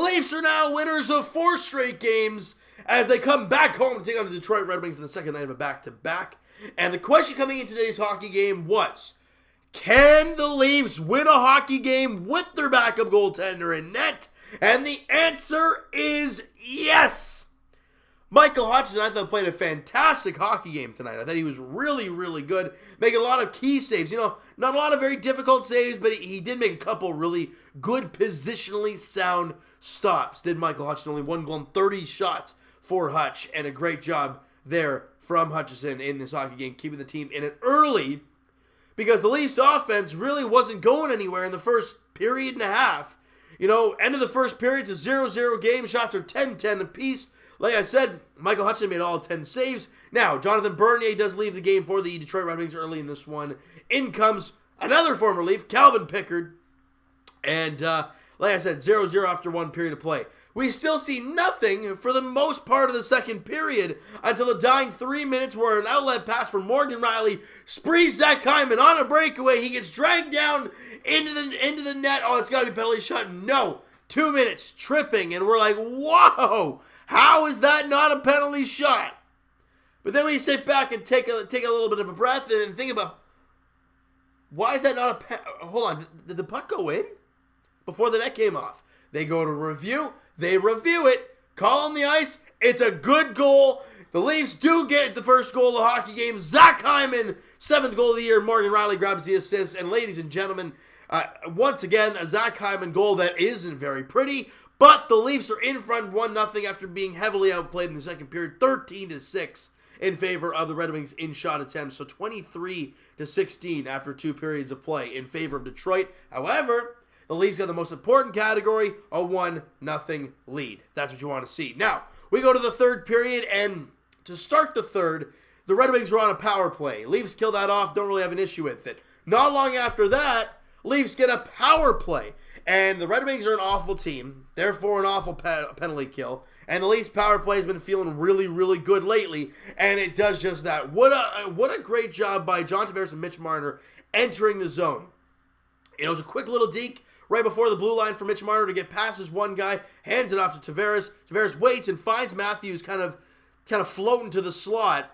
Leafs are now winners of 4 straight games as they come back home to take on the Detroit Red Wings in the second night of a back-to-back. And the question coming in today's hockey game was, can the Leafs win a hockey game with their backup goaltender in net? And the answer is yes. Michael Hutchinson, I thought, played a fantastic hockey game tonight. I thought he was really, really good, making a lot of key saves. You know, not a lot of very difficult saves, but he did make a couple really good positionally sound stops. Did Michael Hutchinson, only 1 goal and 30 shots for Hutch, and a great job there from Hutchinson in this hockey game, keeping the team in it early, because the Leafs offense really wasn't going anywhere in the first period and a half. You know, end of the first period, it's a 0-0 game. Shots are 10-10 apiece. Like I said, Michael Hutchinson made all 10 saves. Now, Jonathan Bernier does leave the game for the Detroit Red Wings early in this one. In comes another former Leaf, Calvin Pickard. And, like I said, 0-0 after 1 period of play. We still see nothing for the most part of the second period until the dying 3 minutes where an outlet pass from Morgan Rielly sprees Zach Hyman on a breakaway. He gets dragged down into the net. Oh, it's got to be penalty shot. No. 2 minutes, tripping, and we're like, whoa! How is that not a penalty shot? But then we sit back and take a little bit of a breath and think about, why is that not a penalty? Hold on, did the puck go in before the net came off? They go to review, they review it, call on the ice, it's a good goal. The Leafs do get the first goal of the hockey game. Zach Hyman, 7th goal of the year. Morgan Rielly grabs the assist. And ladies and gentlemen, once again, a Zach Hyman goal that isn't very pretty, but the Leafs are in front 1-0 after being heavily outplayed in the second period, 13-6 in favor of the Red Wings in shot attempts. So 23-16 after 2 periods of play in favor of Detroit. However, the Leafs got the most important category, a 1-0 lead. That's what you want to see. Now, we go to the third period, and to start the third, the Red Wings were on a power play. Leafs kill that off, don't really have an issue with it. Not long after that, Leafs get a power play. And the Red Wings are an awful team, therefore an awful penalty kill. And the Leafs power play has been feeling really, really good lately, and it does just that. What a great job by John Tavares and Mitch Marner entering the zone. It was a quick little deke right before the blue line for Mitch Marner to get past his one guy, hands it off to Tavares. Tavares waits and finds Matthews kind of floating to the slot.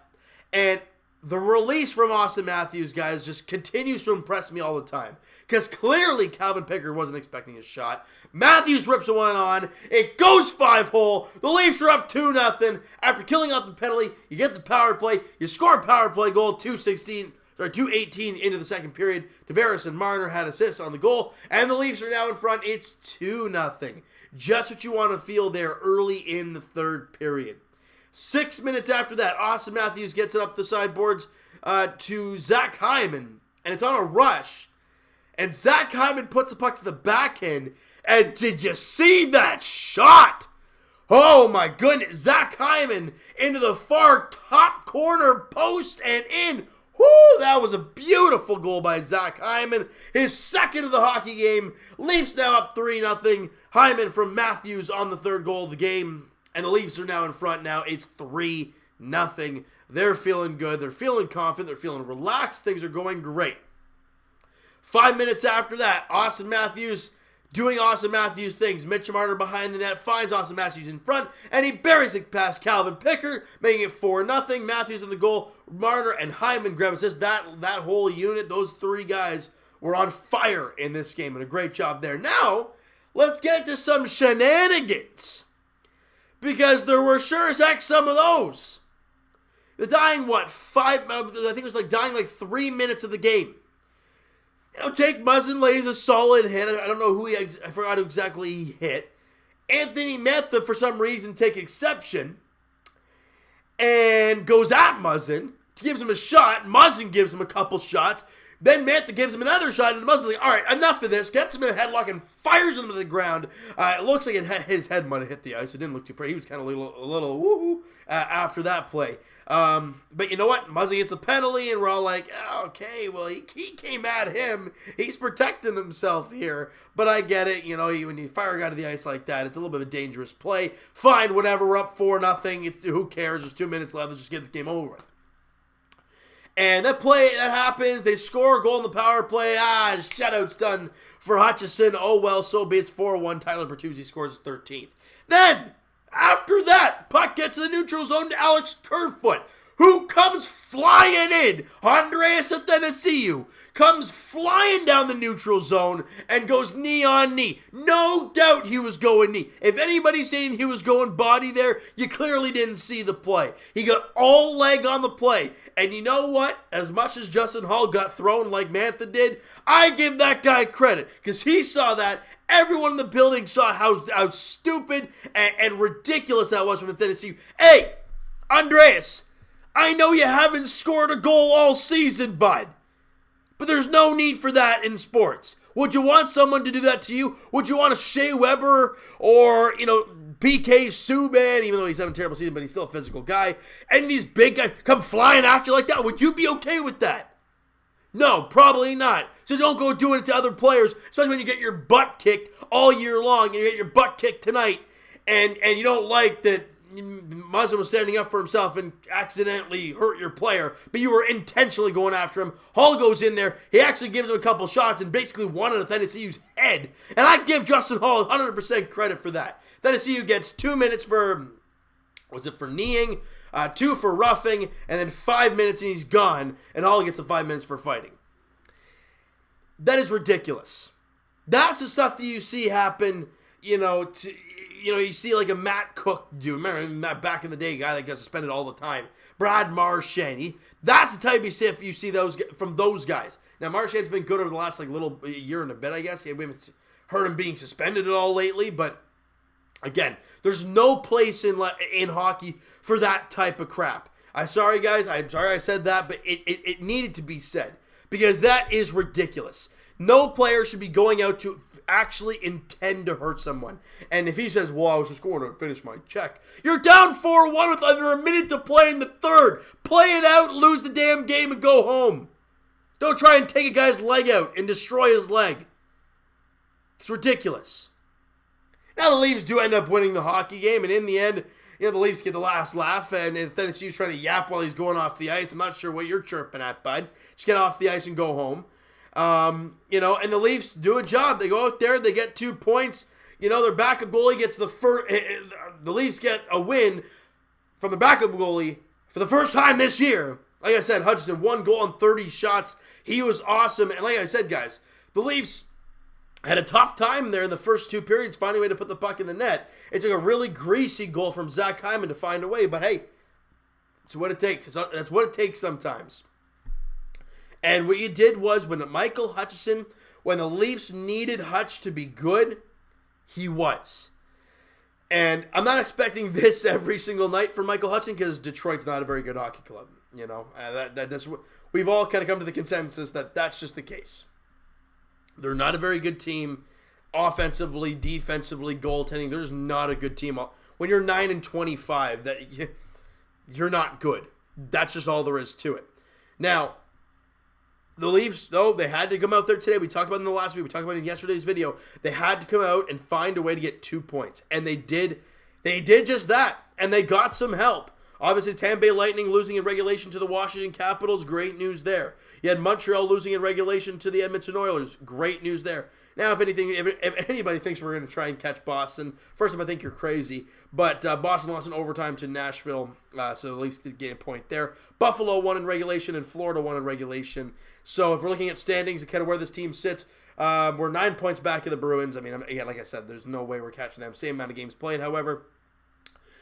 And the release from Austin Matthews, guys, just continues to impress me all the time. Because clearly Calvin Pickard wasn't expecting a shot. Matthews rips one on. It goes 5-hole. The Leafs are up 2-0. After killing out the penalty, you get the power play. You score a power play goal, 2:18 into the second period. Tavares and Marner had assists on the goal. And the Leafs are now in front. It's 2-0. Just what you want to feel there early in the third period. 6 minutes after that, Austin Matthews gets it up the sideboards to Zach Hyman. And it's on a rush. And Zach Hyman puts the puck to the backhand. And did you see that shot? Oh my goodness. Zach Hyman into the far top corner post and in. Whoo, that was a beautiful goal by Zach Hyman. His second of the hockey game. Leafs now up 3-0. Hyman from Matthews on the third goal of the game. And the Leafs are now in front now. It's 3-0. They're feeling good. They're feeling confident. They're feeling relaxed. Things are going great. 5 minutes after that, Austin Matthews doing Austin Matthews things. Mitch Marner behind the net finds Austin Matthews in front, and he buries it past Calvin Pickard, making it 4-0. Matthews on the goal. Marner and Hyman grab assists. That whole unit, those 3 guys, were on fire in this game, and a great job there. Now, let's get to some shenanigans, because there were sure as heck some of those. The dying, I think it was dying 3 minutes of the game. You know, Jake Muzzin lays a solid hit. I don't know I forgot who exactly he hit. Anthony Mantha, for some reason, take exception and goes at Muzzin, gives him a shot. Muzzin gives him a couple shots. Then Mantha gives him another shot, and Muzzin's like, all right, enough of this. Gets him in a headlock and fires him to the ground. It looks like his head might have hit the ice. It didn't look too pretty. He was kind of a little woo-hoo after that play. But you know what? Muzzy gets the penalty, and we're all like, okay, well, he came at him. He's protecting himself here. But I get it. You know, when you fire a guy to the ice like that, it's a little bit of a dangerous play. Fine, whatever. We're up 4-0. Who cares? There's 2 minutes left. Let's just get this game over with. And that happens. They score a goal in the power play. Shutout's done for Hutchison. Oh well, so be it. It's 4-1. Tyler Bertuzzi scores his 13th. Then, after that, puck gets to the neutral zone to Alex Kerfoot, who comes flying in. Andreas Athanasiou comes flying down the neutral zone and goes knee on knee. No doubt he was going knee. If anybody's saying he was going body there, you clearly didn't see the play. He got all leg on the play. And you know what? As much as Justin Holl got thrown like Mantha did, I give that guy credit because he saw that. Everyone in the building saw how stupid and ridiculous that was from Athanasiou. Hey, Andreas, I know you haven't scored a goal all season, bud. But there's no need for that in sports. Would you want someone to do that to you? Would you want a Shea Weber or, PK Subban, even though he's having a terrible season, but he's still a physical guy, and these big guys come flying at you like that? Would you be okay with that? No, probably not. So don't go doing it to other players, especially when you get your butt kicked all year long, and you get your butt kicked tonight, and you don't like that Muzzin was standing up for himself and accidentally hurt your player, but you were intentionally going after him. Holl goes in there. He actually gives him a couple shots and basically wanted Athanasiou's head. And I give Justin Holl 100% credit for that. Athanasiou gets 2 minutes for kneeing, 2 for roughing, and then 5 minutes and he's gone. And Holl gets the 5 minutes for fighting. That is ridiculous. That's the stuff that you see happen, you see like a Matt Cook do. Remember that back in the day, guy that got suspended all the time. Brad Marchand. That's the type of stuff you see from those guys. Now, Marchand's been good over the last year and a bit, I guess. We haven't heard him being suspended at all lately. But, again, there's no place in hockey for that type of crap. I'm sorry, guys. I'm sorry I said that, but it needed to be said. Because that is ridiculous. No player should be going out to actually intend to hurt someone. And if he says, well, I was just going to finish my check. You're down 4-1 with under a minute to play in the third. Play it out, lose the damn game, and go home. Don't try and take a guy's leg out and destroy his leg. It's ridiculous. Now the Leafs do end up winning the hockey game, and in the end, the Leafs get the last laugh, and Athanasiou's trying to yap while he's going off the ice. I'm not sure what you're chirping at, bud. Just get off the ice and go home. And the Leafs do a job. They go out there, they get 2 points. Their backup goalie gets the Leafs get a win from the backup goalie for the first time this year. Like I said, Hutchison, 1 goal on 30 shots. He was awesome. And like I said, guys, the Leafs had a tough time there in the first 2 periods finding a way to put the puck in the net. It took a really greasy goal from Zach Hyman to find a way. But hey, it's what it takes. That's what it takes sometimes. And what you did was when Michael Hutchison, when the Leafs needed Hutch to be good, he was. And I'm not expecting this every single night for Michael Hutchison because Detroit's not a very good hockey club. That's what we've all kind of come to the consensus that that's just the case. They're not a very good team offensively, defensively, goaltending. They're just not a good team. When you're 9-25, you're not good. That's just all there is to it. Now, the Leafs, though, they had to come out there today. We talked about it in the last week. We talked about it in yesterday's video. They had to come out and find a way to get 2 points. And they did. They did just that. And they got some help. Obviously, Tampa Bay Lightning losing in regulation to the Washington Capitals. Great news there. You had Montreal losing in regulation to the Edmonton Oilers. Great news there. Now, if anybody thinks we're going to try and catch Boston, first off, I think you're crazy. But Boston lost in overtime to Nashville, so the Leafs did gain a point there. Buffalo won in regulation, and Florida won in regulation. So if we're looking at standings and kind of where this team sits, we're 9 points back of the Bruins. I mean, again, like I said, there's no way we're catching them. Same amount of games played, however.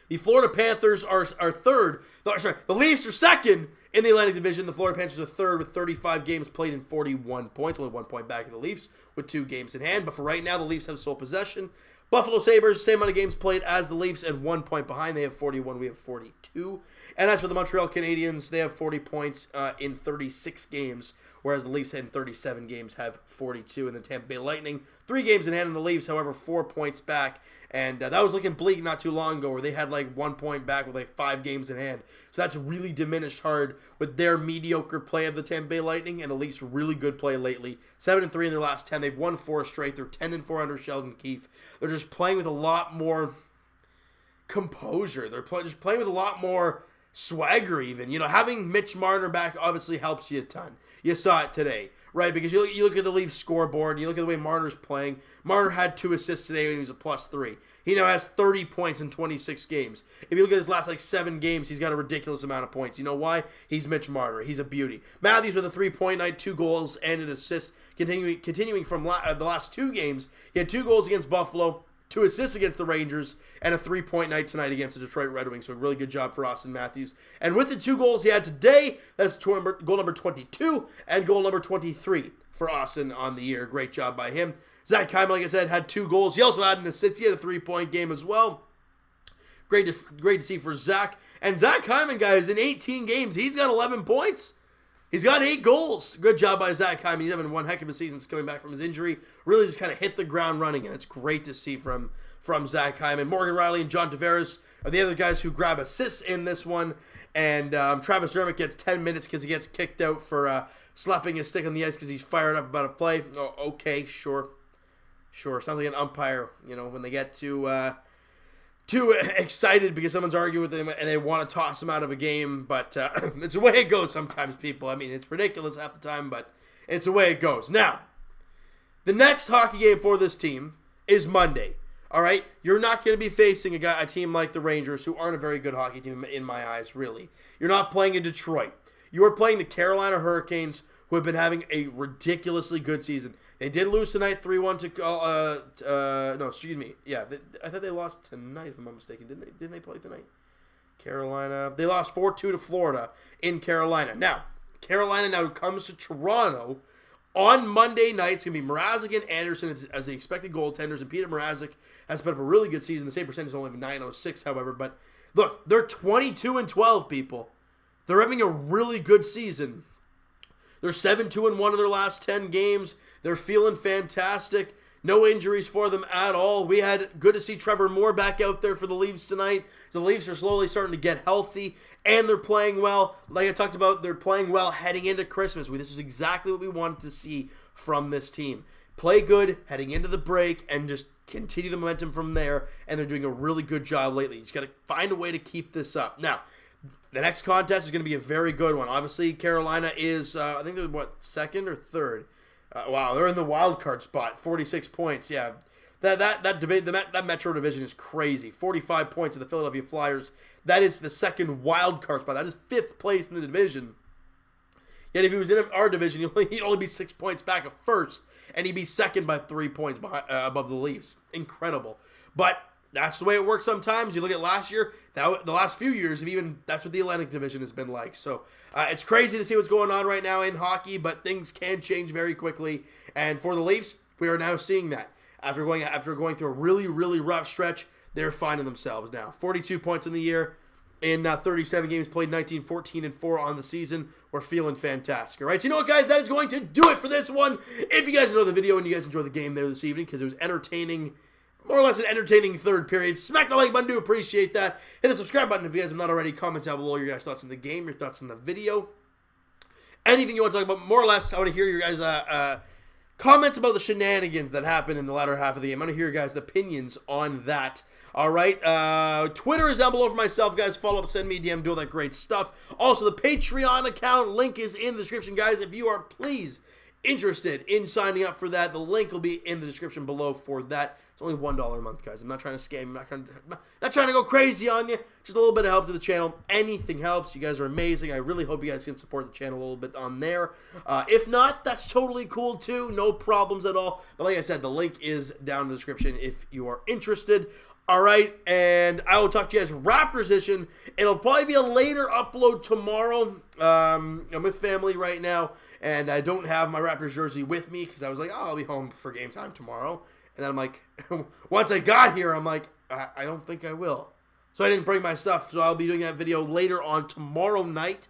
The Florida Panthers are third. The Leafs are second in the Atlantic Division. The Florida Panthers are third with 35 games played and 41 points. Only 1 point back of the Leafs with 2 games in hand. But for right now, the Leafs have sole possession. Buffalo Sabres, same amount of games played as the Leafs and 1 point behind. They have 41. We have 42. And as for the Montreal Canadiens, they have 40 points in 36 games, whereas the Leafs in 37 games have 42. And the Tampa Bay Lightning, 3 games in hand, and the Leafs, however, 4 points back. And that was looking bleak not too long ago, where they had 1 point back with 5 games in hand. So that's really diminished hard with their mediocre play of the Tampa Bay Lightning, and the Leafs really good play lately. 7-3 in their last 10. They've won 4 straight. They're 10-4 under Sheldon Keefe. They're just playing with a lot more composure. They're just playing with a lot more swagger even. You know, having Mitch Marner back obviously helps you a ton. You saw it today, right? Because you look at the Leafs scoreboard, you look at the way Marner's playing. Marner had 2 assists today when he was a +3. He now has 30 points in 26 games. If you look at his last 7 games, he's got a ridiculous amount of points. You know why? He's Mitch Marner. He's a beauty. Matthews with a 3-point night, 2 goals and an assist. Continuing from the last 2 games, he had 2 goals against Buffalo, 2 assists against the Rangers, and a 3-point night tonight against the Detroit Red Wings. So a really good job for Auston Matthews. And with the 2 goals he had today, that's goal number 22 and goal number 23 for Auston on the year. Great job by him. Zach Hyman, like I said, had 2 goals. He also had an assist. He had a 3-point game as well. Great to see for Zach. And Zach Hyman, guys, in 18 games, he's got 11 points. He's got 8 goals. Good job by Zach Hyman. He's having one heck of a season coming back from his injury. Really just kind of hit the ground running, and it's great to see from Zach Hyman. Morgan Riley and John Tavares are the other guys who grab assists in this one. And Travis Dermott gets 10 minutes because he gets kicked out for slapping his stick on the ice because he's fired up about a play. Oh, okay, sure. Sounds like an umpire, when they get too excited because someone's arguing with them and they want to toss them out of a game. But it's the way it goes sometimes, people. I mean, it's ridiculous half the time, but it's the way it goes. Now, the next hockey game for this team is Monday. All right? You're not going to be facing a team like the Rangers, who aren't a very good hockey team in my eyes, really. You're not playing in Detroit. You are playing the Carolina Hurricanes, who have been having a ridiculously good season. They did lose tonight 3-1 to no, excuse me. Yeah, I thought they lost tonight, if I'm not mistaken. Didn't they play tonight? Carolina. They lost 4-2 to Florida in Carolina. Now, Carolina now comes to Toronto on Monday night. It's going to be Mrazek and Anderson as the expected goaltenders, and Peter Mrazek has put up a really good season. The save percentage is only .906, however, but look, they're 22-12, people. They're having a really good season. They're 7-2-1 in their last 10 games. They're feeling fantastic. No injuries for them at all. We had good to see Trevor Moore back out there for the Leafs tonight. The Leafs are slowly starting to get healthy, and they're playing well. Like I talked about, they're playing well heading into Christmas. This is exactly what we wanted to see from this team. Play good heading into the break and just continue the momentum from there, and they're doing a really good job lately. You just got to find a way to keep this up. Now, the next contest is going to be a very good one. Obviously, Carolina is, I think they're, second or third? Wow, they're in the wild card spot, 46 points. Yeah, that Metro division is crazy. 45 points of the Philadelphia Flyers. That is the second wild card spot. That is 5th place in the division. Yet if he was in our division, he'd only be 6 points back of first, and he'd be second by 3 points above the Leafs. Incredible. But that's the way it works sometimes. You look at last year, the last few years, that's what the Atlantic Division has been like. So it's crazy to see what's going on right now in hockey, but things can change very quickly. And for the Leafs, we are now seeing that. After going through a really, really rough stretch, they're finding themselves now. 42 points in the year. In 37 games played, 19, 14, and 4 on the season. We're feeling fantastic. All right, so you know what, guys? That is going to do it for this one. If you guys know the video and you guys enjoyed the game there this evening, because it was entertaining, more or less an entertaining third period, smack the like button. Do appreciate that. Hit the subscribe button if you guys have not already. Comment down below your guys' thoughts on the game, your thoughts on the video. Anything you want to talk about, more or less, I want to hear your guys' comments about the shenanigans that happened in the latter half of the game. I want to hear your guys' opinions on that. All right, Twitter is down below for myself, guys. Follow up, send me a DM, do all that great stuff. Also, the Patreon account link is in the description, guys. If you are, please, interested in signing up for that, the link will be in the description below for that. It's only $1 a month, guys. I'm not trying to scam you. I'm not trying to go crazy on you. Just a little bit of help to the channel. Anything helps. You guys are amazing. I really hope you guys can support the channel a little bit on there. If not, that's totally cool, too. No problems at all. But like I said, the link is down in the description if you are interested. All right, and I will talk to you guys Raptors edition. It'll probably be a later upload tomorrow. I'm with family right now, and I don't have my Raptors jersey with me because I was like, oh, I'll be home for game time tomorrow. And then I'm like, once I got here, I'm like, I don't think I will. So I didn't bring my stuff, so I'll be doing that video later on tomorrow night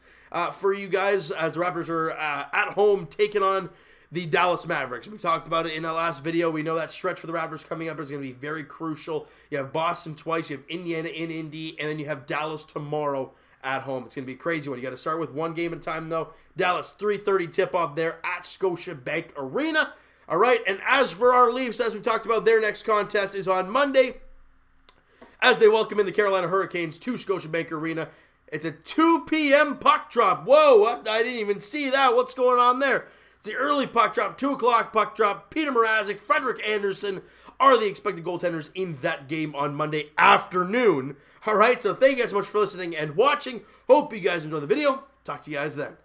for you guys as the Raptors are at home taking on the Dallas Mavericks. We talked about it in that last video. We know that stretch for the Raptors coming up is going to be very crucial. You have Boston twice, you have Indiana in Indy, and then you have Dallas tomorrow at home. It's going to be a crazy one. You got to start with one game at a time, though. Dallas, 3:30 tip-off there at Scotiabank Arena. All right, and as for our Leafs, as we talked about, their next contest is on Monday as they welcome in the Carolina Hurricanes to Scotiabank Arena. It's a 2 p.m. puck drop. Whoa, what? I didn't even see that. What's going on there? It's the early puck drop, 2 o'clock puck drop. Peter Mrazek, Frederik Andersen are the expected goaltenders in that game on Monday afternoon. All right, so thank you guys so much for listening and watching. Hope you guys enjoy the video. Talk to you guys then.